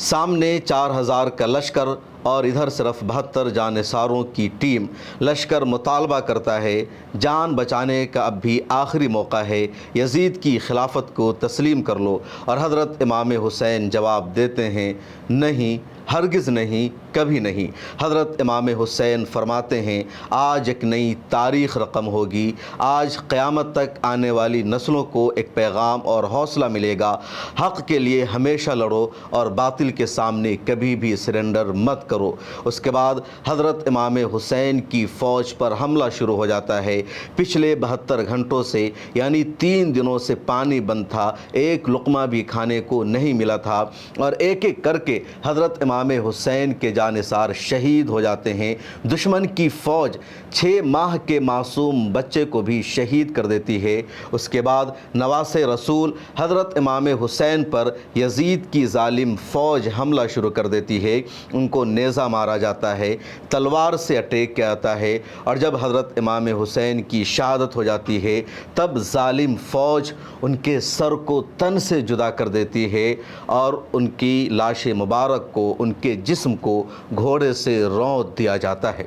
سامنے 4000 کا لشکر اور ادھر صرف 72 جانثاروں کی ٹیم۔ لشکر مطالبہ کرتا ہے جان بچانے کا اب بھی آخری موقع ہے، یزید کی خلافت کو تسلیم کر لو۔ اور حضرت امام حسین جواب دیتے ہیں نہیں، ہرگز نہیں، کبھی نہیں۔ حضرت امام حسین فرماتے ہیں آج ایک نئی تاریخ رقم ہوگی، آج قیامت تک آنے والی نسلوں کو ایک پیغام اور حوصلہ ملے گا۔ حق کے لیے ہمیشہ لڑو اور باطل کے سامنے کبھی بھی سرنڈر مت کرو۔ اس کے بعد حضرت امام حسین کی فوج پر حملہ شروع ہو جاتا ہے۔ پچھلے 72 گھنٹوں سے یعنی 3 دنوں سے پانی بند تھا، ایک لقمہ بھی کھانے کو نہیں ملا تھا، اور ایک ایک کر کے حضرت امام حسین کے جانثار شہید ہو جاتے ہیں۔ دشمن کی فوج 6 ماہ کے معصوم بچے کو بھی شہید کر دیتی ہے۔ اس کے بعد نواسے رسول حضرت امام حسین پر یزید کی ظالم فوج حملہ شروع کر دیتی ہے۔ ان کو نیزہ مارا جاتا ہے، تلوار سے اٹیک کیا جاتا ہے، اور جب حضرت امام حسین کی شہادت ہو جاتی ہے تب ظالم فوج ان کے سر کو تن سے جدا کر دیتی ہے اور ان کی لاش مبارک کو، ان کے جسم کو گھوڑے سے رونت دیا جاتا ہے۔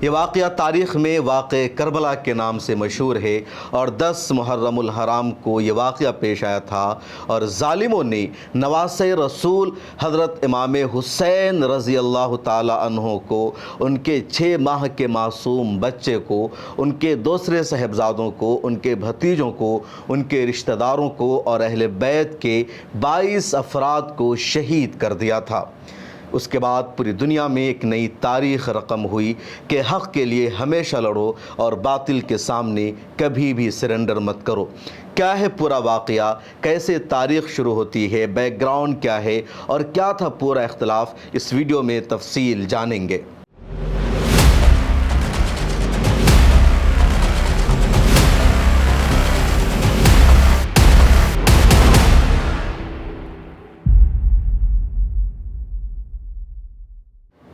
یہ واقعہ تاریخ میں واقع کربلا کے نام سے مشہور ہے، اور 10 محرم الحرام کو یہ واقعہ پیش آیا تھا، اور ظالموں نے نواسے رسول حضرت امام حسین رضی اللہ تعالی عنہ کو، ان کے 6 ماہ کے معصوم بچے کو، ان کے دوسرے صاحبزادوں کو، ان کے بھتیجوں کو، ان کے رشتہ داروں کو اور اہل بیت کے 22 افراد کو شہید کر دیا تھا۔ اس کے بعد پوری دنیا میں ایک نئی تاریخ رقم ہوئی کہ حق کے لیے ہمیشہ لڑو اور باطل کے سامنے کبھی بھی سرنڈر مت کرو۔ کیا ہے پورا واقعہ، کیسے تاریخ شروع ہوتی ہے، بیک گراؤنڈ کیا ہے اور کیا تھا پورا اختلاف، اس ویڈیو میں تفصیل جانیں گے۔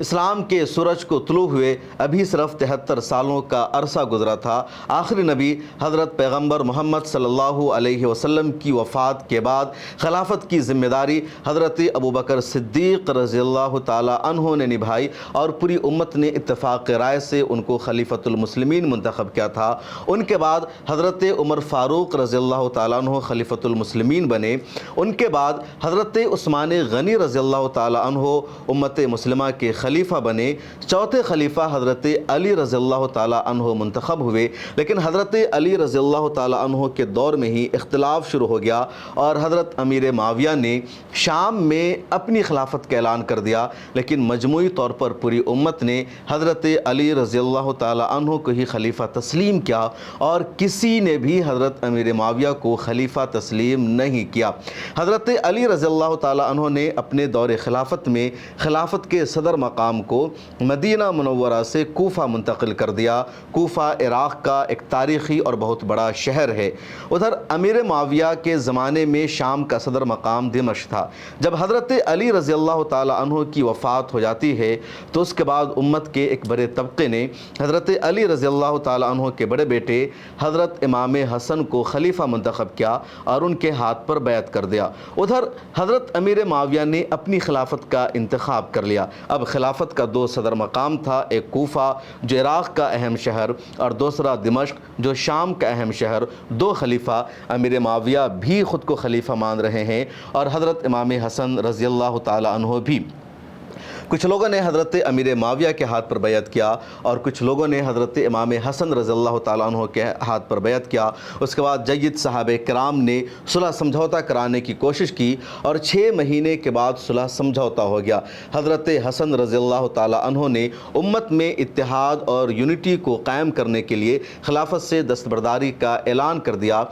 اسلام کے سورج کو طلوع ہوئے ابھی صرف 73 سالوں کا عرصہ گزرا تھا۔ آخری نبی حضرت پیغمبر محمد صلی اللہ علیہ وسلم کی وفات کے بعد خلافت کی ذمہ داری حضرت ابوبکر صدیق رضی اللہ تعالی عنہ نے نبھائی، اور پوری امت نے اتفاق رائے سے ان کو خلیفۃ المسلمین منتخب کیا تھا۔ ان کے بعد حضرت عمر فاروق رضی اللہ تعالی عنہ خلیفۃ المسلمین بنے۔ ان کے بعد حضرت عثمان غنی رضی اللہ تعالی عنہ امت مسلمہ کے خلیفہ بنے۔ چوتھے خلیفہ حضرت علی رضی اللہ تعالی عنہ منتخب ہوئے، لیکن حضرت علی رضی اللہ تعالی عنہ کے دور میں ہی اختلاف شروع ہو گیا، اور حضرت امیر معاویہ نے شام میں اپنی خلافت کا اعلان کر دیا، لیکن مجموعی طور پر پوری امت نے حضرت علی رضی اللہ تعالی عنہ کو ہی خلیفہ تسلیم کیا، اور کسی نے بھی حضرت امیر معاویہ کو خلیفہ تسلیم نہیں کیا۔ حضرت علی رضی اللہ تعالی عنہ نے اپنے دور خلافت میں خلافت کے صدر مقام کو مدینہ منورہ سے کوفہ منتقل کر دیا۔ کوفہ عراق کا ایک تاریخی اور بہت بڑا شہر ہے۔ ادھر امیر معاویہ کے زمانے میں شام کا صدر مقام دمشق تھا۔ جب حضرت علی رضی اللہ تعالی عنہ کی وفات ہو جاتی ہے تو اس کے بعد امت کے ایک بڑے طبقے نے حضرت علی رضی اللہ تعالی عنہ کے بڑے بیٹے حضرت امام حسن کو خلیفہ منتخب کیا اور ان کے ہاتھ پر بیعت کر دیا۔ ادھر حضرت امیر معاویہ نے اپنی خلافت کا انتخاب کر لیا۔ اب خلافت کا 2 صدر مقام تھا، ایک کوفہ جو عراق کا اہم شہر اور دوسرا دمشق جو شام کا اہم شہر۔ 2 خلیفہ، امیر معاویہ بھی خود کو خلیفہ مان رہے ہیں اور حضرت امام حسن رضی اللہ تعالی عنہ بھی۔ کچھ لوگوں نے حضرت امیر معاویہ کے ہاتھ پر بیعت کیا اور کچھ لوگوں نے حضرت امام حسن رضی اللہ تعالیٰ عنہ کے ہاتھ پر بیعت کیا۔ اس کے بعد جید صحابہ کرام نے صلح سمجھوتا کرانے کی کوشش کی اور 6 مہینے کے بعد صلح سمجھوتا ہو گیا۔ حضرت حسن رضی اللہ تعالیٰ عنہ نے امت میں اتحاد اور یونٹی کو قائم کرنے کے لیے خلافت سے دستبرداری کا اعلان کر دیا،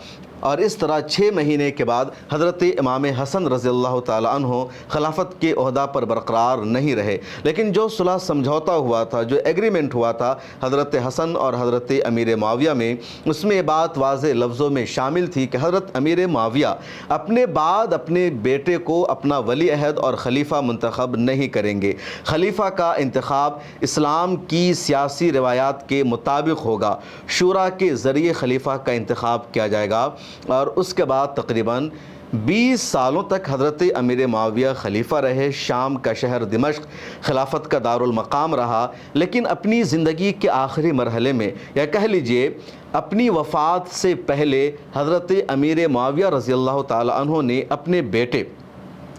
اور اس طرح 6 مہینے کے بعد حضرت امام حسن رضی اللہ تعالی عنہ خلافت کے عہدہ پر برقرار نہیں رہے۔ لیکن جو صلح سمجھوتا ہوا تھا، جو ایگریمنٹ ہوا تھا حضرت حسن اور حضرت امیر معاویہ میں، اس میں یہ بات واضح لفظوں میں شامل تھی کہ حضرت امیر معاویہ اپنے بعد اپنے بیٹے کو اپنا ولی عہد اور خلیفہ منتخب نہیں کریں گے۔ خلیفہ کا انتخاب اسلام کی سیاسی روایات کے مطابق ہوگا، شورا کے ذریعے خلیفہ کا انتخاب کیا جائے گا، اور اس کے بعد تقریباً 20 سالوں تک حضرت امیر معاویہ خلیفہ رہے، شام کا شہر دمشق خلافت کا دارالمقام رہا، لیکن اپنی زندگی کے آخری مرحلے میں، یا کہہ لیجئے اپنی وفات سے پہلے، حضرت امیر معاویہ رضی اللہ تعالی عنہ نے اپنے بیٹے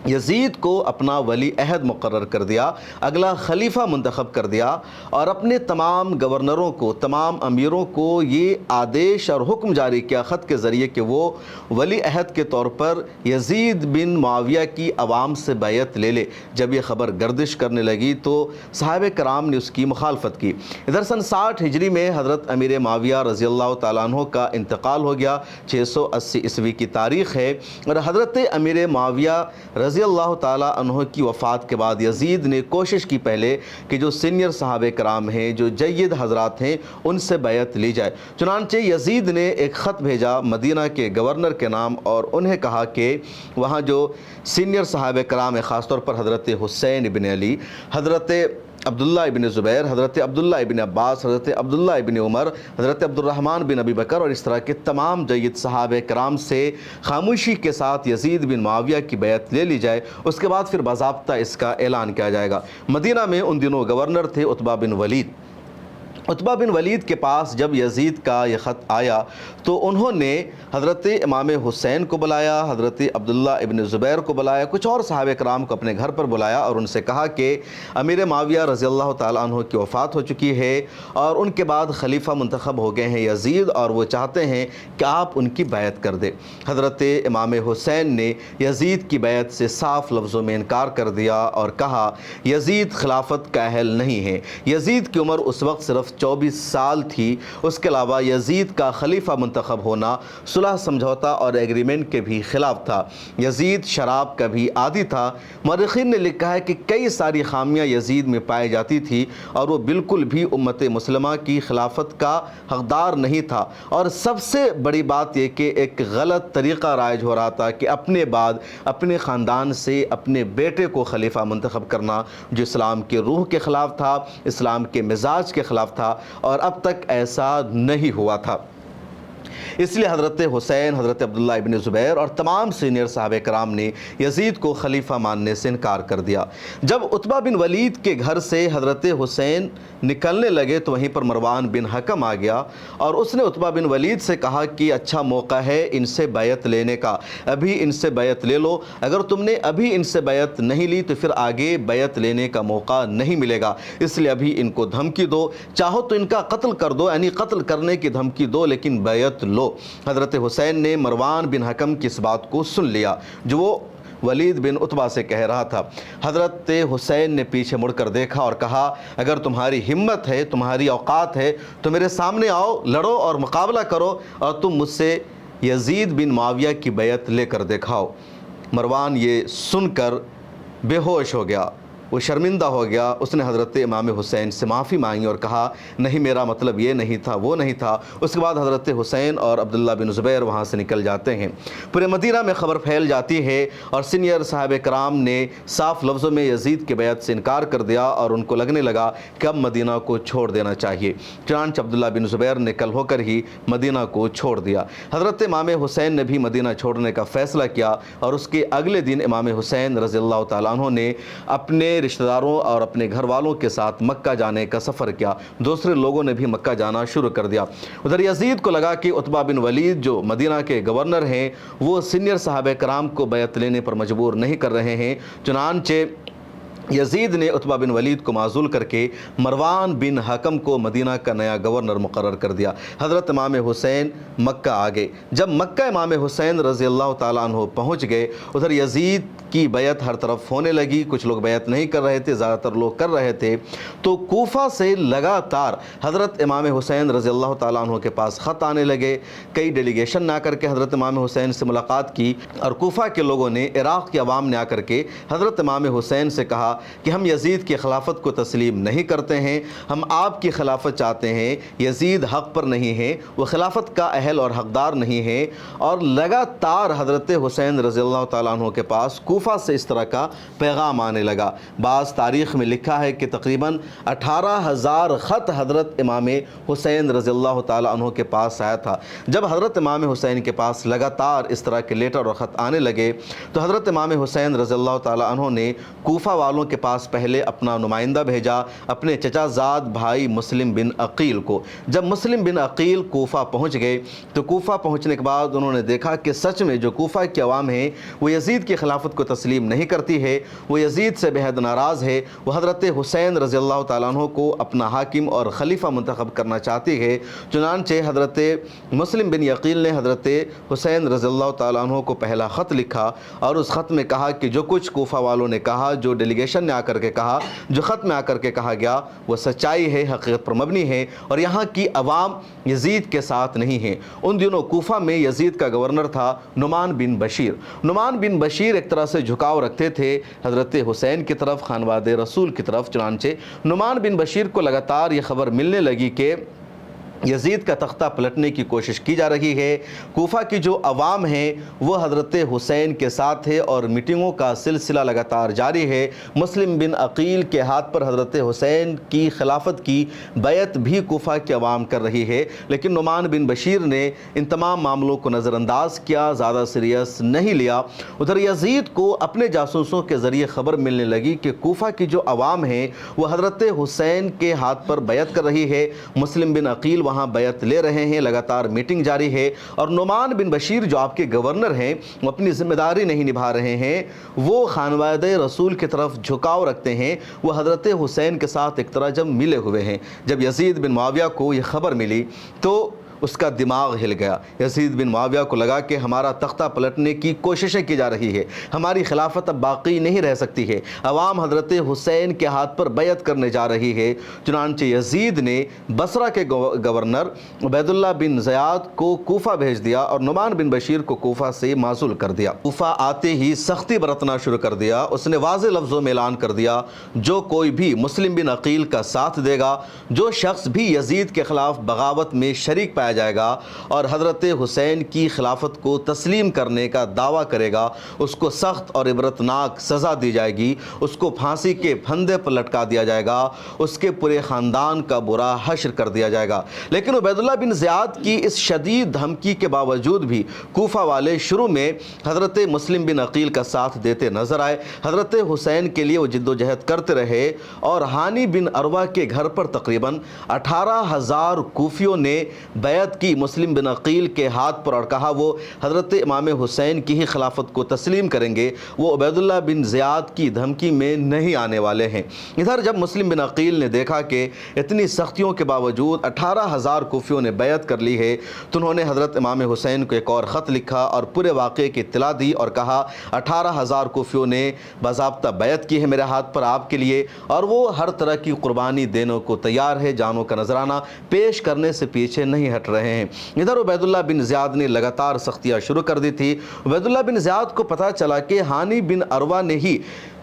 یزید کو اپنا ولی عہد مقرر کر دیا، اگلا خلیفہ منتخب کر دیا، اور اپنے تمام گورنروں کو، تمام امیروں کو یہ آدیش اور حکم جاری کیا خط کے ذریعے کہ وہ ولی عہد کے طور پر یزید بن معاویہ کی عوام سے بیعت لے لے۔ جب یہ خبر گردش کرنے لگی تو صحابہ کرام نے اس کی مخالفت کی۔ ادھر سن 60 ہجری میں حضرت امیر معاویہ رضی اللہ تعالیٰ عنہ کا انتقال ہو گیا، 680 عیسوی کی تاریخ ہے، اور حضرت امیر معاویہ رضی اللہ تعالیٰ عنہ کی وفات کے بعد یزید نے کوشش کی پہلے کہ جو سینئر صحابہ کرام ہیں، جو جید حضرات ہیں، ان سے بیعت لی جائے۔ چنانچہ یزید نے ایک خط بھیجا مدینہ کے گورنر کے نام، اور انہیں کہا کہ وہاں جو سینئر صحابہ کرام ہیں، خاص طور پر حضرت حسین ابن علی، حضرت عبداللہ ابن زبیر، حضرت عبداللہ ابن عباس، حضرت عبداللہ ابن عمر، حضرت عبد الرحمن بن ابی بکر، اور اس طرح کے تمام جید صحابہ کرام سے خاموشی کے ساتھ یزید بن معاویہ کی بیعت لے لی جائے۔ اس کے بعد پھر باضابطہ اس کا اعلان کیا جائے گا۔ مدینہ میں ان دنوں گورنر تھے عتبہ بن ولید۔ عتبہ بن ولید کے پاس جب یزید کا یہ خط آیا تو انہوں نے حضرت امام حسین کو بلایا، حضرت عبداللہ ابن زبیر کو بلایا، کچھ اور صحابہ کرام کو اپنے گھر پر بلایا، اور ان سے کہا کہ امیر معاویہ رضی اللہ تعالیٰ عنہ کی وفات ہو چکی ہے، اور ان کے بعد خلیفہ منتخب ہو گئے ہیں یزید، اور وہ چاہتے ہیں کہ آپ ان کی بیعت کر دیں۔ حضرت امام حسین نے یزید کی بیعت سے صاف لفظوں میں انکار کر دیا اور کہا یزید خلافت کا اہل نہیں ہے۔ یزید کی عمر اس وقت صرف 24 سال تھی، اس کے علاوہ یزید کا خلیفہ منتخب ہونا صلح سمجھوتا اور ایگریمنٹ کے بھی خلاف تھا۔ یزید شراب کا بھی عادی تھا۔ مورخین نے لکھا ہے کہ کئی ساری خامیاں یزید میں پائی جاتی تھی، اور وہ بالکل بھی امت مسلمہ کی خلافت کا حقدار نہیں تھا، اور سب سے بڑی بات یہ کہ ایک غلط طریقہ رائج ہو رہا تھا کہ اپنے بعد اپنے خاندان سے اپنے بیٹے کو خلیفہ منتخب کرنا، جو اسلام کے روح کے خلاف تھا، اسلام کے مزاج کے خلاف تھا، اور اب تک ایسا نہیں ہوا تھا۔ اس لیے حضرت حسین، حضرت عبداللہ ابن زبیر اور تمام سینئر صحابہ کرام نے یزید کو خلیفہ ماننے سے انکار کر دیا۔ جب عتبہ بن ولید کے گھر سے حضرت حسین نکلنے لگے تو وہیں پر مروان بن حکم آ گیا، اور اس نے عتبہ بن ولید سے کہا کہ اچھا موقع ہے ان سے بیعت لینے کا، ابھی ان سے بیعت لے لو، اگر تم نے ابھی ان سے بیعت نہیں لی تو پھر آگے بیعت لینے کا موقع نہیں ملے گا، اس لیے ابھی ان کو دھمکی دو، چاہو تو ان کا قتل کر دو، یعنی قتل کرنے کی دھمکی دو، لیکن بیعت لو۔ حضرت حسین نے مروان بن حکم کی اس بات کو سن لیا جو وہ ولید بن عتبہ سے کہہ رہا تھا۔ حضرت حسین نے پیچھے مڑ کر دیکھا اور کہا اگر تمہاری ہمت ہے، تمہاری اوقات ہے تو میرے سامنے آؤ، لڑو اور مقابلہ کرو، اور تم مجھ سے یزید بن معاویہ کی بیعت لے کر دکھاؤ۔ مروان یہ سن کر بے ہوش ہو گیا، وہ شرمندہ ہو گیا۔ اس نے حضرت امام حسین سے معافی مانگی اور کہا نہیں، میرا مطلب یہ نہیں تھا، وہ نہیں تھا۔ اس کے بعد حضرت حسین اور عبداللہ بن زبیر وہاں سے نکل جاتے ہیں۔ پورے مدینہ میں خبر پھیل جاتی ہے، اور سینئر صحابہ کرام نے صاف لفظوں میں یزید کی بیعت سے انکار کر دیا، اور ان کو لگنے لگا کہ اب مدینہ کو چھوڑ دینا چاہیے۔ چنانچہ عبداللہ بن زبیر نے کل ہو کر ہی مدینہ کو چھوڑ دیا۔ حضرت امام حسین نے بھی مدینہ چھوڑنے کا فیصلہ کیا، اور اس کے اگلے دن امام حسین رضی اللہ تعالیٰ عنہ نے اپنے رشتہ داروں اور اپنے گھر والوں کے ساتھ مکہ جانے کا سفر کیا۔ دوسرے لوگوں نے بھی مکہ جانا شروع کر دیا۔ ادھر یزید کو لگا کہ عتبہ بن ولید جو مدینہ کے گورنر ہیں وہ سینئر صحابہ کرام کو بیعت لینے پر مجبور نہیں کر رہے ہیں، چنانچہ یزید نے عتبہ بن ولید کو معزول کر کے مروان بن حکم کو مدینہ کا نیا گورنر مقرر کر دیا۔ حضرت امام حسین مکہ آ گئے۔ جب مکہ امام حسین رضی اللہ تعالیٰ عنہ پہنچ گئے، ادھر یزید کی بیعت ہر طرف ہونے لگی، کچھ لوگ بیعت نہیں کر رہے تھے، زیادہ تر لوگ کر رہے تھے۔ تو کوفہ سے لگاتار حضرت امام حسین رضی اللہ تعالیٰ عنہ کے پاس خط آنے لگے۔ کئی ڈیلیگیشن نے آ کر کے حضرت امام حسین سے ملاقات کی، اور کوفہ کے لوگوں نے، عراق کے عوام نے آ کر کے حضرت امام حسین سے کہا کہ ہم یزید کی خلافت کو تسلیم نہیں کرتے ہیں، ہم آپ کی خلافت چاہتے ہیں، یزید حق پر نہیں ہے، وہ خلافت کا اہل اور حقدار نہیں ہے۔ اور لگاتار حضرت حسین رضی اللہ تعالیٰ عنہ کے پاس کوفہ سے اس طرح کا پیغام آنے لگا۔ بعض تاریخ میں لکھا ہے کہ تقریباً 18,000 خط حضرت امام حسین رضی اللہ تعالیٰ عنہ کے پاس آیا تھا۔ جب حضرت امام حسین کے پاس لگاتار اس طرح کے لیٹر اور خط آنے لگے تو حضرت امام حسین رضی اللہ تعالیٰ عنہ نے کوفہ والوں کے پاس پہلے اپنا نمائندہ بھیجا، اپنے چچا زاد بھائی مسلم بن عقیل کو۔ جب مسلم بن عقیل کوفہ پہنچ گئے تو کوفہ پہنچنے کے بعد انہوں نے دیکھا کہ سچ میں جو کوفہ کی عوام ہے وہ یزید کی خلافت کو تسلیم نہیں کرتی ہے، وہ یزید سے بے حد ناراض ہے، وہ حضرت حسین رضی اللہ تعالیٰ عنہ کو اپنا حاکم اور خلیفہ منتخب کرنا چاہتی ہے۔ چنانچہ حضرت مسلم بن عقیل نے حضرت حسین رضی اللہ تعالیٰ عنہ کو پہلا خط لکھا اور اس خط میں کہا کہ جو کچھ کوفہ والوں نے کہا، جو ڈیلیگیشن نے آ کر کے کہا، جو خط میں آ کر کے کہا گیا، وہ سچائی ہے، حقیقت پر مبنی ہے، اور یہاں کی عوام یزید کے ساتھ نہیں ہے۔ ان دنوں کوفہ میں یزید کا گورنر تھا نعمان بن بشیر۔ نعمان بن بشیر ایک طرح سے جھکاؤ رکھتے تھے حضرت حسین کی طرف، خانواد رسول کی طرف۔ چنانچہ نعمان بن بشیر کو لگاتار یہ خبر ملنے لگی کہ یزید کا تختہ پلٹنے کی کوشش کی جا رہی ہے، کوفہ کی جو عوام ہیں وہ حضرت حسین کے ساتھ ہے، اور میٹنگوں کا سلسلہ لگاتار جاری ہے۔ مسلم بن عقیل کے ہاتھ پر حضرت حسین کی خلافت کی بیعت بھی کوفہ کی عوام کر رہی ہے، لیکن نعمان بن بشیر نے ان تمام معاملوں کو نظر انداز کیا، زیادہ سیریس نہیں لیا۔ ادھر یزید کو اپنے جاسوسوں کے ذریعے خبر ملنے لگی کہ کوفہ کی جو عوام ہیں وہ حضرت حسین کے ہاتھ پر بیعت کر رہی ہے، مسلم بن عقیل وہاں بیعت لے رہے ہیں، لگاتار میٹنگ جاری ہے، اور نعمان بن بشیر جو آپ کے گورنر ہیں وہ اپنی ذمہ داری نہیں نبھا رہے ہیں، وہ خانواد رسول کی طرف جھکاؤ رکھتے ہیں، وہ حضرت حسین کے ساتھ ایک طرح جب ملے ہوئے ہیں۔ جب یزید بن معاویہ کو یہ خبر ملی تو اس کا دماغ ہل گیا۔ یزید بن معاویہ کو لگا کہ ہمارا تختہ پلٹنے کی کوششیں کی جا رہی ہے، ہماری خلافت اب باقی نہیں رہ سکتی ہے، عوام حضرت حسین کے ہاتھ پر بیعت کرنے جا رہی ہے۔ چنانچہ یزید نے بصرہ کے گورنر عبید اللہ بن زیاد کو کوفہ بھیج دیا اور نعمان بن بشیر کو کوفہ سے معزول کر دیا۔ کوفہ آتے ہی سختی برتنا شروع کر دیا۔ اس نے واضح لفظوں میں اعلان کر دیا جو کوئی بھی مسلم بن عقیل کا ساتھ دے گا، جو شخص بھی یزید کے خلاف بغاوت میں شریک پایا جائے گا اور حضرت حسین کی خلافت کو تسلیم کرنے کا دعویٰ کرے گا، اس کو سخت اور عبرتناک سزا دی جائے گی، اس کو پھانسی کے پھندے پر لٹکا دیا جائے گا، اس کے پورے خاندان کا برا حشر کر دیا جائے گا۔ لیکن عبید اللہ بن زیاد کی اس شدید دھمکی کے باوجود بھی کوفہ والے شروع میں حضرت مسلم بن عقیل کا ساتھ دیتے نظر آئے، حضرت حسین کے لیے وہ جد و جہد کرتے رہے، اور ہانی بن عروہ کے گھر پر تقریباً 18,000 کوفیوں نے بیعت کی مسلم بن عقیل کے ہاتھ پر، اور کہا وہ حضرت امام حسین کی ہی خلافت کو تسلیم کریں گے، وہ عبید اللہ بن زیاد کی دھمکی میں نہیں آنے والے ہیں۔ ادھر جب مسلم بن عقیل نے دیکھا کہ اتنی سختیوں کے باوجود 18,000 کوفیوں نے بیعت کر لی ہے تو انہوں نے حضرت امام حسین کو ایک اور خط لکھا اور پورے واقعے کی اطلاع دی اور کہا 18,000 کوفیوں نے باضابطہ بیعت کی ہے میرے ہاتھ پر آپ کے لیے، اور وہ ہر طرح کی قربانی دینے کو تیار ہے، جانوں کا نذرانہ پیش کرنے سے پیچھے نہیں ہٹ رہے ہیں۔ ادھر عبید اللہ بن زیاد نے لگاتار سختیاں شروع کر دی تھی۔ عبید اللہ بن زیاد کو پتہ چلا کہ ہانی بن عروہ نے ہی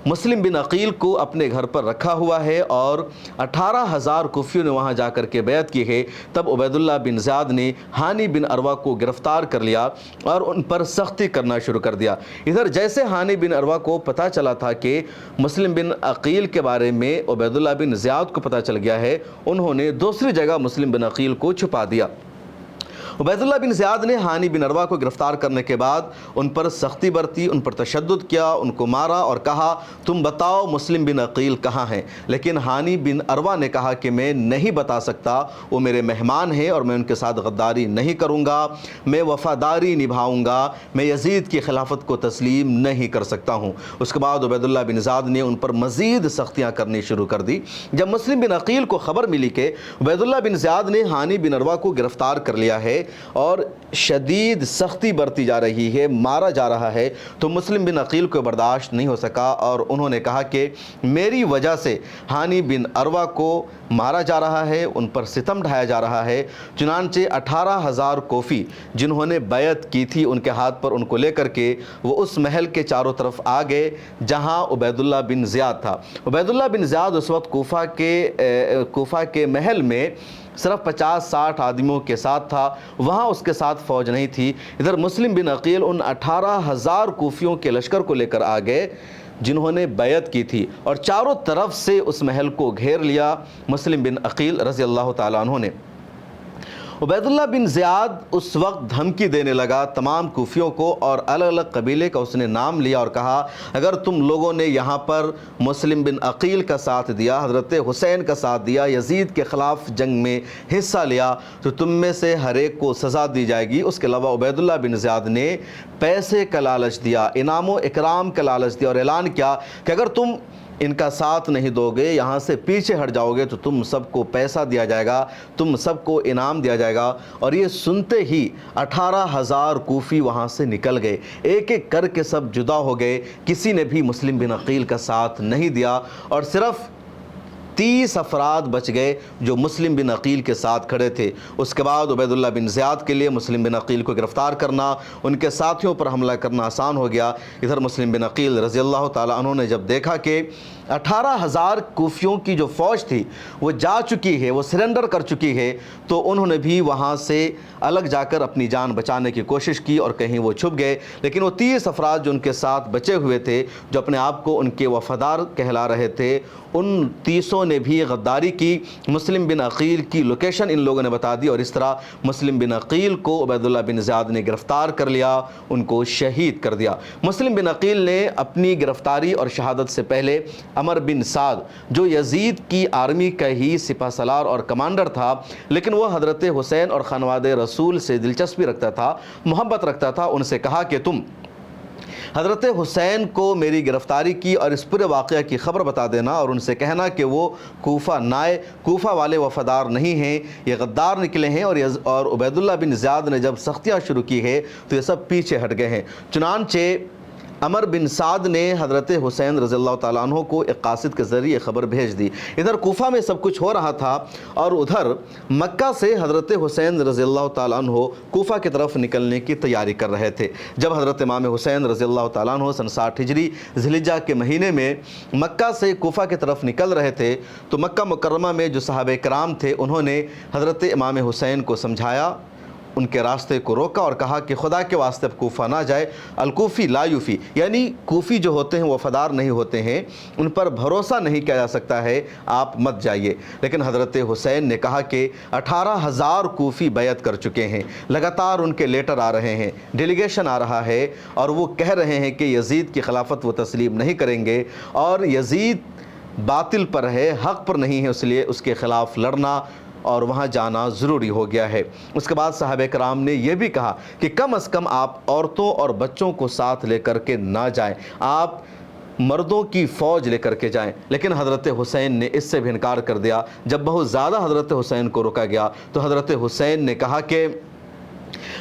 مسلم بن عقیل کو اپنے گھر پر رکھا ہوا ہے اور 18,000 کوفیوں نے وہاں جا کر کے بیعت کی ہے۔ تب عبید اللہ بن زیاد نے ہانی بن عروہ کو گرفتار کر لیا اور ان پر سختی کرنا شروع کر دیا۔ ادھر جیسے ہانی بن عروہ کو پتہ چلا تھا کہ مسلم بن عقیل کے بارے میں عبید اللہ بن زیاد کو پتہ چل گیا ہے، انہوں نے دوسری جگہ مسلم بن عقیل کو چھپا دیا۔ عبید اللہ بن زیاد نے ہانی بن عروہ کو گرفتار کرنے کے بعد ان پر سختی برتی، ان پر تشدد کیا، ان کو مارا اور کہا تم بتاؤ مسلم بن عقیل کہاں ہیں؟ لیکن ہانی بن عروہ نے کہا کہ میں نہیں بتا سکتا، وہ میرے مہمان ہیں اور میں ان کے ساتھ غداری نہیں کروں گا، میں وفاداری نبھاؤں گا، میں یزید کی خلافت کو تسلیم نہیں کر سکتا ہوں۔ اس کے بعد عبید اللہ بن زیاد نے ان پر مزید سختیاں کرنی شروع کر دی۔ جب مسلم بن عقیل کو خبر ملی کہ عبید اللہ بن زیاد نے ہانی بن عروہ کو گرفتار کر لیا ہے اور شدید سختی برتی جا رہی ہے، مارا جا رہا ہے، تو مسلم بن عقیل کو برداشت نہیں ہو سکا اور انہوں نے کہا کہ میری وجہ سے ہانی بن عروہ کو مارا جا رہا ہے، ان پر ستم ڈھایا جا رہا ہے۔ چنانچہ 18,000 کوفی جنہوں نے بیعت کی تھی ان کے ہاتھ پر ان کو لے کر کے وہ اس محل کے چاروں طرف آ گئے جہاں عبید اللہ بن زیاد تھا۔ عبید اللہ بن زیاد اس وقت کوفہ کے محل میں صرف 50-60 آدمیوں کے ساتھ تھا، وہاں اس کے ساتھ فوج نہیں تھی۔ ادھر مسلم بن عقیل ان 18,000 کوفیوں کے لشکر کو لے کر آ گئے جنہوں نے بیعت کی تھی، اور چاروں طرف سے اس محل کو گھیر لیا مسلم بن عقیل رضی اللہ تعالیٰ عنہ نے۔ عبید اللہ بن زیاد اس وقت دھمکی دینے لگا تمام کوفیوں کو، اور الگ الگ قبیلے کا اس نے نام لیا اور کہا اگر تم لوگوں نے یہاں پر مسلم بن عقیل کا ساتھ دیا، حضرت حسین کا ساتھ دیا، یزید کے خلاف جنگ میں حصہ لیا، تو تم میں سے ہر ایک کو سزا دی جائے گی۔ اس کے علاوہ عبید اللہ بن زیاد نے پیسے کا لالچ دیا، انعام و اکرام کا لالچ دیا، اور اعلان کیا کہ اگر تم ان کا ساتھ نہیں دو گے، یہاں سے پیچھے ہٹ جاؤ گے، تو تم سب کو پیسہ دیا جائے گا، تم سب کو انعام دیا جائے گا۔ اور یہ سنتے ہی 18,000 کوفی وہاں سے نکل گئے، ایک ایک کر کے سب جدا ہو گئے، کسی نے بھی مسلم بن عقیل کا ساتھ نہیں دیا، اور صرف 30 افراد بچ گئے جو مسلم بن عقیل کے ساتھ کھڑے تھے۔ اس کے بعد عبید اللہ بن زیاد کے لیے مسلم بن عقیل کو گرفتار کرنا، ان کے ساتھیوں پر حملہ کرنا آسان ہو گیا۔ ادھر مسلم بن عقیل رضی اللہ تعالیٰ عنہ نے جب دیکھا کہ 18,000 کوفیوں کی جو فوج تھی وہ جا چکی ہے، وہ سرنڈر کر چکی ہے، تو انہوں نے بھی وہاں سے الگ جا کر اپنی جان بچانے کی کوشش کی اور کہیں وہ چھپ گئے۔ لیکن وہ 30 افراد جو ان کے ساتھ بچے ہوئے تھے، جو اپنے آپ کو ان کے وفادار کہلا رہے تھے، ان 30 نے بھی غداری کی۔ مسلم بن عقیل کی لوکیشن ان لوگوں نے بتا دی، اور اس طرح مسلم بن عقیل کو عبید اللہ بن زیاد نے گرفتار کر لیا، ان کو شہید کر دیا۔ مسلم بن عقیل نے اپنی گرفتاری اور شہادت سے پہلے عمر بن سعد جو یزید کی آرمی کا ہی سپہ سالار اور کمانڈر تھا، لیکن وہ حضرت حسین اور خانواد رسول سے دلچسپی رکھتا تھا، محبت رکھتا تھا، ان سے کہا کہ تم حضرت حسین کو میری گرفتاری کی اور اس پورے واقعہ کی خبر بتا دینا، اور ان سے کہنا کہ وہ کوفہ نہ آئے، کوفہ والے وفادار نہیں ہیں، یہ غدار نکلے ہیں، اور عبید اللہ بن زیاد نے جب سختیاں شروع کی ہے تو یہ سب پیچھے ہٹ گئے ہیں۔ چنانچہ عمر بن سعد نے حضرت حسین رضی اللہ تعالیٰ عنہ کو ایک قاصد کے ذریعے خبر بھیج دی۔ ادھر کوفہ میں سب کچھ ہو رہا تھا، اور ادھر مکہ سے حضرت حسین رضی اللہ تعالیٰ عنہ کوفہ کی طرف نکلنے کی تیاری کر رہے تھے۔ جب حضرت امام حسین رضی اللہ تعالیٰ عنہ سن 60 ہجری ذی الحجہ کے مہینے میں مکہ سے کوفہ کی طرف نکل رہے تھے، تو مکہ مکرمہ میں جو صحابہ کرام تھے انہوں نے حضرت امام حسین کو سمجھایا، ان کے راستے کو روکا اور کہا کہ خدا کے واسطے اب کوفہ نہ جائے، الکوفی لا یوفی، یعنی کوفی جو ہوتے ہیں وفادار نہیں ہوتے ہیں، ان پر بھروسہ نہیں کیا جا سکتا ہے، آپ مت جائیے۔ لیکن حضرت حسین نے کہا کہ 18,000 کوفی بیعت کر چکے ہیں، لگاتار ان کے لیٹر آ رہے ہیں، ڈیلیگیشن آ رہا ہے، اور وہ کہہ رہے ہیں کہ یزید کی خلافت وہ تسلیم نہیں کریں گے، اور یزید باطل پر ہے، حق پر نہیں ہے، اس لیے اس کے خلاف لڑنا اور وہاں جانا ضروری ہو گیا ہے۔ اس کے بعد صحابہ کرام نے یہ بھی کہا کہ کم از کم آپ عورتوں اور بچوں کو ساتھ لے کر کے نہ جائیں، آپ مردوں کی فوج لے کر کے جائیں۔ لیکن حضرت حسین نے اس سے بھی انکار کر دیا۔ جب بہت زیادہ حضرت حسین کو روکا گیا تو حضرت حسین نے کہا کہ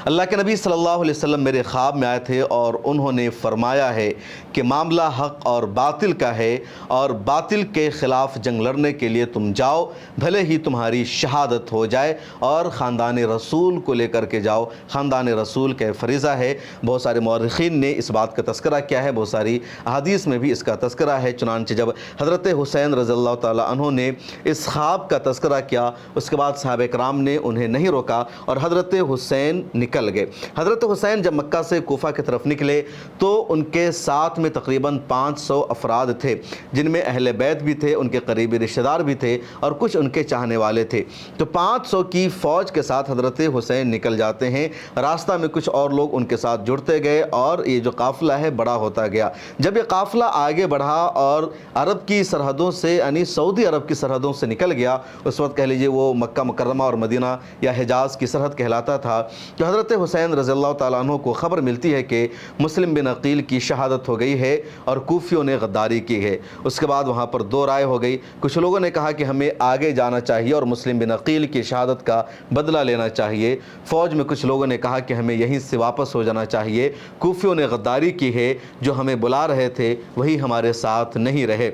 اللہ کے نبی صلی اللہ علیہ وسلم میرے خواب میں آئے تھے اور انہوں نے فرمایا ہے کہ معاملہ حق اور باطل کا ہے، اور باطل کے خلاف جنگ لڑنے کے لیے تم جاؤ، بھلے ہی تمہاری شہادت ہو جائے، اور خاندان رسول کو لے کر کے جاؤ، خاندان رسول کا فریضہ ہے۔ بہت سارے مورخین نے اس بات کا تذکرہ کیا ہے، بہت ساری احادیث میں بھی اس کا تذکرہ ہے۔ چنانچہ جب حضرت حسین رضی اللہ تعالیٰ عنہ نے اس خواب کا تذکرہ کیا، اس کے بعد صحابہ کرام نے انہیں نہیں روکا اور حضرت حسین نکل گئے۔ حضرت حسین جب مکہ سے کوفہ کی طرف نکلے تو ان کے ساتھ میں تقریباً 500 افراد تھے، جن میں اہل بیت بھی تھے، ان کے قریبی رشتہ دار بھی تھے، اور کچھ ان کے چاہنے والے تھے۔ تو 500 کی فوج کے ساتھ حضرت حسین نکل جاتے ہیں، راستہ میں کچھ اور لوگ ان کے ساتھ جڑتے گئے، اور یہ جو قافلہ ہے بڑا ہوتا گیا۔ جب یہ قافلہ آگے بڑھا اور عرب کی سرحدوں سے، یعنی سعودی عرب کی سرحدوں سے نکل گیا، اس وقت کہہ لیجئے وہ مکہ مکرمہ اور مدینہ یا حجاز کی سرحد کہلاتا تھا، کہ حضرت حسین رضی اللہ تعالیٰ عنہ کو خبر ملتی ہے کہ مسلم بن عقیل کی شہادت ہو گئی ہے اور کوفیوں نے غداری کی ہے۔ اس کے بعد وہاں پر دو رائے ہو گئی، کچھ لوگوں نے کہا کہ ہمیں آگے جانا چاہیے اور مسلم بن عقیل کی شہادت کا بدلہ لینا چاہیے، فوج میں کچھ لوگوں نے کہا کہ ہمیں یہیں سے واپس ہو جانا چاہیے، کوفیوں نے غداری کی ہے، جو ہمیں بلا رہے تھے وہی ہمارے ساتھ نہیں رہے۔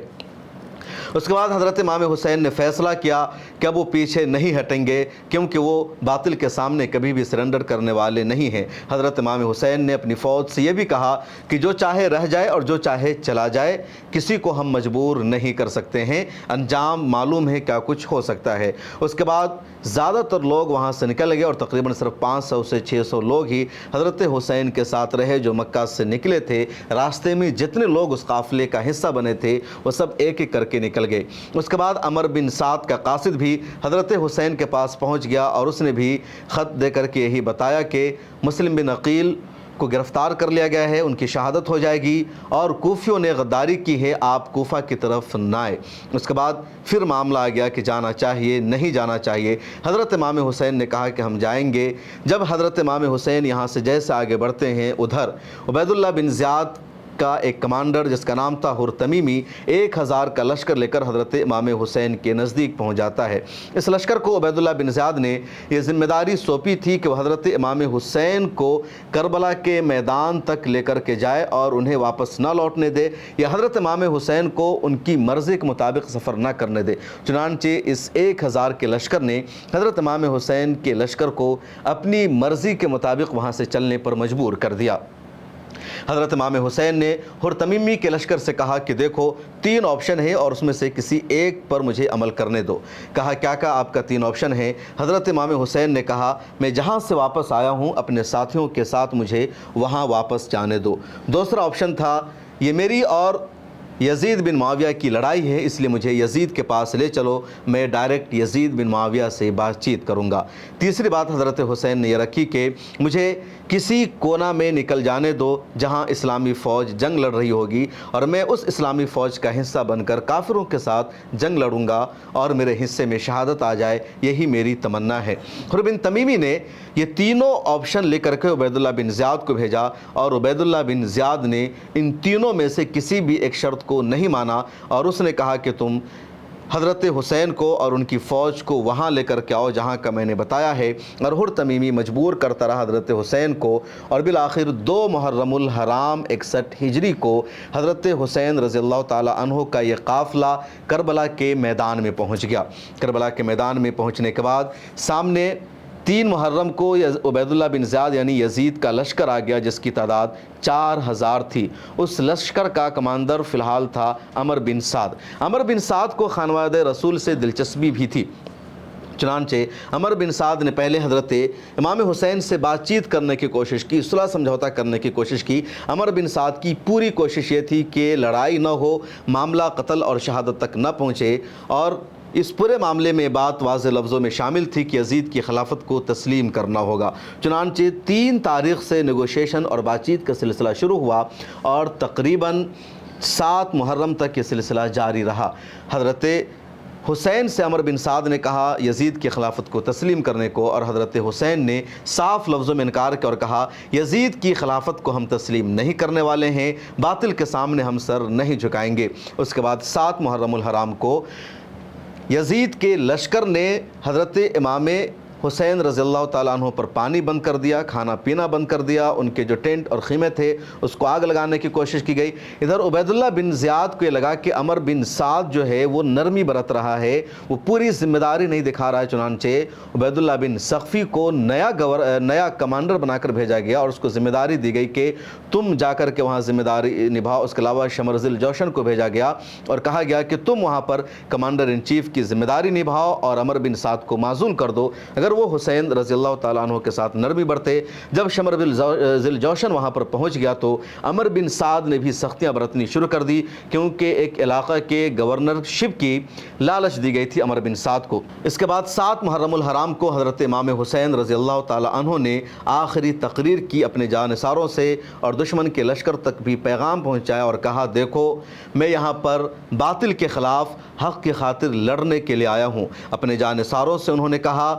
اس کے بعد حضرت امام حسین نے فیصلہ کیا کہ اب وہ پیچھے نہیں ہٹیں گے، کیونکہ وہ باطل کے سامنے کبھی بھی سرنڈر کرنے والے نہیں ہیں۔ حضرت امام حسین نے اپنی فوج سے یہ بھی کہا کہ جو چاہے رہ جائے اور جو چاہے چلا جائے، کسی کو ہم مجبور نہیں کر سکتے ہیں، انجام معلوم ہے کیا کچھ ہو سکتا ہے۔ اس کے بعد زیادہ تر لوگ وہاں سے نکل گئے اور تقریباً صرف 500 سے 600 لوگ ہی حضرت حسین کے ساتھ رہے جو مکہ سے نکلے تھے۔ راستے میں جتنے لوگ اس قافلے کا حصہ بنے تھے وہ سب ایک ایک کر کے نکل گئے۔ اس کے بعد عمر بن سعد کا قاصد بھی حضرت حسین کے پاس پہنچ گیا اور اس نے بھی خط دے کر کے یہی بتایا کہ مسلم بن عقیل کو گرفتار کر لیا گیا ہے، ان کی شہادت ہو جائے گی اور کوفیوں نے غداری کی ہے، آپ کوفہ کی طرف نہ آئے۔ اس کے بعد پھر معاملہ آ گیا کہ جانا چاہیے نہیں جانا چاہیے۔ حضرت امام حسین نے کہا کہ ہم جائیں گے۔ جب حضرت امام حسین یہاں سے جیسے آگے بڑھتے ہیں، ادھر عبید اللہ بن زیاد کا ایک کمانڈر جس کا نام تھا حرتمیمی 1000 کا لشکر لے کر حضرت امام حسین کے نزدیک پہنچ جاتا ہے۔ اس لشکر کو عبید اللہ بن زیاد نے یہ ذمہ داری سونپی تھی کہ وہ حضرت امام حسین کو کربلا کے میدان تک لے کر کے جائے اور انہیں واپس نہ لوٹنے دے یا حضرت امام حسین کو ان کی مرضی کے مطابق سفر نہ کرنے دے۔ چنانچہ اس 1000 کے لشکر نے حضرت امام حسین کے لشکر کو اپنی مرضی کے مطابق وہاں سے چلنے پر مجبور کر دیا۔ حضرت امام حسین نے حرتمیمی کے لشکر سے کہا کہ دیکھو 3 آپشن ہے اور اس میں سے کسی ایک پر مجھے عمل کرنے دو۔ کہا کیا آپ کا 3 آپشن ہے؟ حضرت امام حسین نے کہا میں جہاں سے واپس آیا ہوں اپنے ساتھیوں کے ساتھ مجھے وہاں واپس جانے دو۔ دوسرا آپشن تھا یہ میری اور یزید بن معاویہ کی لڑائی ہے، اس لیے مجھے یزید کے پاس لے چلو، میں ڈائریکٹ یزید بن معاویہ سے بات چیت کروں گا۔ تیسری بات حضرت حسین نے یہ رکھی کہ مجھے کسی کونا میں نکل جانے دو جہاں اسلامی فوج جنگ لڑ رہی ہوگی اور میں اس اسلامی فوج کا حصہ بن کر کافروں کے ساتھ جنگ لڑوں گا اور میرے حصے میں شہادت آ جائے، یہی میری تمنا ہے۔ حر بن تمیمی نے یہ تینوں آپشن لے کر کے عبید اللہ بن زیاد کو بھیجا اور عبید اللہ بن زیاد نے ان تینوں میں سے کسی بھی ایک شرط کو نہیں مانا اور اس نے کہا کہ تم حضرت حسین کو اور ان کی فوج کو وہاں لے کر کے آؤ جہاں کا میں نے بتایا ہے۔ اور حرتمیمی مجبور کرتا رہا حضرت حسین کو اور بالآخر 2 محرم الحرام 61 ہجری کو حضرت حسین رضی اللہ تعالیٰ عنہ کا یہ قافلہ کربلا کے میدان میں پہنچ گیا۔ کربلا کے میدان میں پہنچنے کے بعد سامنے 3 محرم کو عبید اللہ بن زیاد یعنی یزید کا لشکر آ گیا جس کی تعداد 4000 تھی۔ اس لشکر کا کمانڈر فی الحال تھا عمر بن سعد۔ عمر بن سعد کو خانوادہ رسول سے دلچسپی بھی تھی، چنانچہ عمر بن سعد نے پہلے حضرت امام حسین سے بات چیت کرنے کی کوشش کی، صلح سمجھوتا کرنے کی کوشش کی۔ عمر بن سعد کی پوری کوشش یہ تھی کہ لڑائی نہ ہو، معاملہ قتل اور شہادت تک نہ پہنچے، اور اس پورے معاملے میں بات واضح لفظوں میں شامل تھی کہ یزید کی خلافت کو تسلیم کرنا ہوگا۔ چنانچہ 3 تاریخ سے نیگوشیشن اور بات چیت کا سلسلہ شروع ہوا اور تقریباً 7 محرم تک یہ سلسلہ جاری رہا۔ حضرت حسین سے عمر بن سعد نے کہا یزید کی خلافت کو تسلیم کرنے کو، اور حضرت حسین نے صاف لفظوں میں انکار کیا اور کہا یزید کی خلافت کو ہم تسلیم نہیں کرنے والے ہیں، باطل کے سامنے ہم سر نہیں جھکائیں گے۔ اس کے بعد 7 محرم الحرام کو یزید کے لشکر نے حضرت امام حسین رضی اللہ تعالیٰ عنہ پر پانی بند کر دیا، کھانا پینا بند کر دیا، ان کے جو ٹینٹ اور خیمے تھے اس کو آگ لگانے کی کوشش کی گئی۔ ادھر عبید اللہ بن زیاد کو یہ لگا کہ عمر بن سعد جو ہے وہ نرمی برت رہا ہے، وہ پوری ذمہ داری نہیں دکھا رہا ہے، چنانچہ عبید اللہ بن سخفی کو نیا کمانڈر بنا کر بھیجا گیا اور اس کو ذمہ داری دی گئی کہ تم جا کر کے وہاں ذمہ داری نبھاؤ۔ اس کے علاوہ شمرزل جوشن کو بھیجا گیا اور کہا گیا کہ تم وہاں پر کمانڈر ان چیف کی ذمہ داری نبھاؤ اور عمر بن سعد کو معزول کر دو۔ اگر وہ حسین رضی اللہ تعالیٰ عنہ کے ساتھ نرمی برتے۔ جب شمرزل جوشن وہاں پر پہنچ گیا تو عمر بن سعد نے بھی سختیاں برتنی شروع کر دی، کیونکہ ایک علاقہ کے گورنر شپ کی لالچ دی گئی تھی عمر بن سعد کو۔ اس کے بعد 7 محرم الحرام کو حضرت امام حسین رضی اللہ تعالیٰ عنہ نے آخری تقریر کی اپنے جانثاروں سے اور دشمن کے لشکر تک بھی پیغام پہنچایا اور کہا دیکھو میں یہاں پر باطل کے خلاف حق کی خاطر لڑنے کے لیے آیا ہوں۔ اپنے جانثاروں سے انہوں نے کہا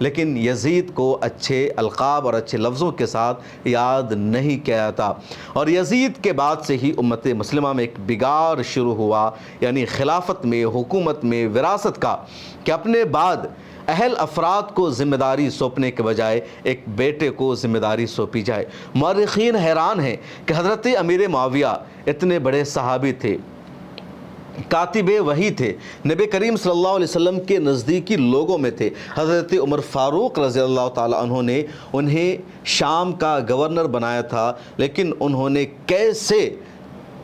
لیکن یزید کو اچھے القاب اور اچھے لفظوں کے ساتھ یاد نہیں کیا جاتا. اور یزید کے بعد سے ہی امت مسلمہ میں ایک بگاڑ شروع ہوا، یعنی خلافت میں، حکومت میں، وراثت کا، کہ اپنے بعد اہل افراد کو ذمہ داری سونپنے کے بجائے ایک بیٹے کو ذمہ داری سونپی جائے. مورخین حیران ہیں کہ حضرت امیر معاویہ اتنے بڑے صحابی تھے، کاتب وحی تھے، نبی کریم صلی اللہ علیہ وسلم کے نزدیکی لوگوں میں تھے. حضرت عمر فاروق رضی اللہ تعالیٰ عنہ نے انہیں شام کا گورنر بنایا تھا، لیکن انہوں نے کیسے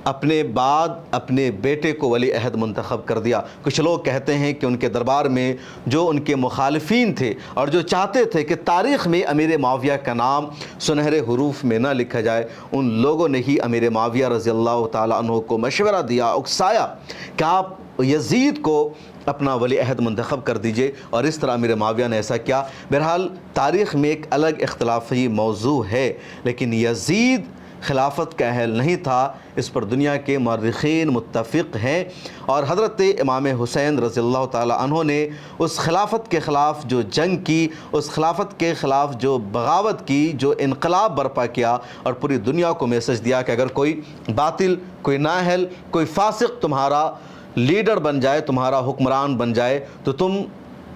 اپنے بعد اپنے بیٹے کو ولی عہد منتخب کر دیا. کچھ لوگ کہتے ہیں کہ ان کے دربار میں جو ان کے مخالفین تھے اور جو چاہتے تھے کہ تاریخ میں امیر معاویہ کا نام سنہرے حروف میں نہ لکھا جائے، ان لوگوں نے ہی امیر معاویہ رضی اللہ تعالیٰ عنہ کو مشورہ دیا، اکسایا کہ آپ یزید کو اپنا ولی عہد منتخب کر دیجئے، اور اس طرح امیر معاویہ نے ایسا کیا. بہرحال تاریخ میں ایک الگ اختلافی موضوع ہے، لیکن یزید خلافت کا اہل نہیں تھا، اس پر دنیا کے مورخین متفق ہیں. اور حضرت امام حسین رضی اللہ تعالیٰ عنہ نے اس خلافت کے خلاف جو جنگ کی، اس خلافت کے خلاف جو بغاوت کی، جو انقلاب برپا کیا، اور پوری دنیا کو میسج دیا کہ اگر کوئی باطل، کوئی نااہل، کوئی فاسق تمہارا لیڈر بن جائے، تمہارا حکمران بن جائے، تو تم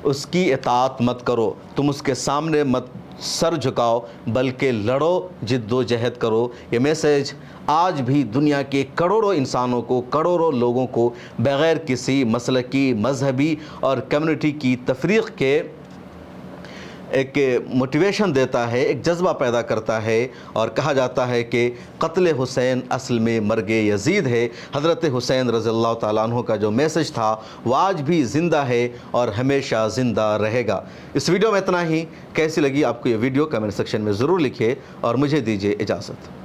اس کی اطاعت مت کرو، تم اس کے سامنے مت سر جھکاؤ، بلکہ لڑو، جد و جہد کرو. یہ میسیج آج بھی دنیا کے کروڑوں انسانوں کو، کروڑوں لوگوں کو بغیر کسی مسلکی، مذہبی اور کمیونٹی کی تفریق کے ایک موٹیویشن دیتا ہے، ایک جذبہ پیدا کرتا ہے. اور کہا جاتا ہے کہ قتل حسین اصل میں مرگ یزید ہے. حضرت حسین رضی اللہ تعالیٰ عنہ کا جو میسج تھا وہ آج بھی زندہ ہے اور ہمیشہ زندہ رہے گا. اس ویڈیو میں اتنا ہی. کیسی لگی آپ کو یہ ویڈیو کمنٹ سیکشن میں ضرور لکھیے، اور مجھے دیجیے اجازت.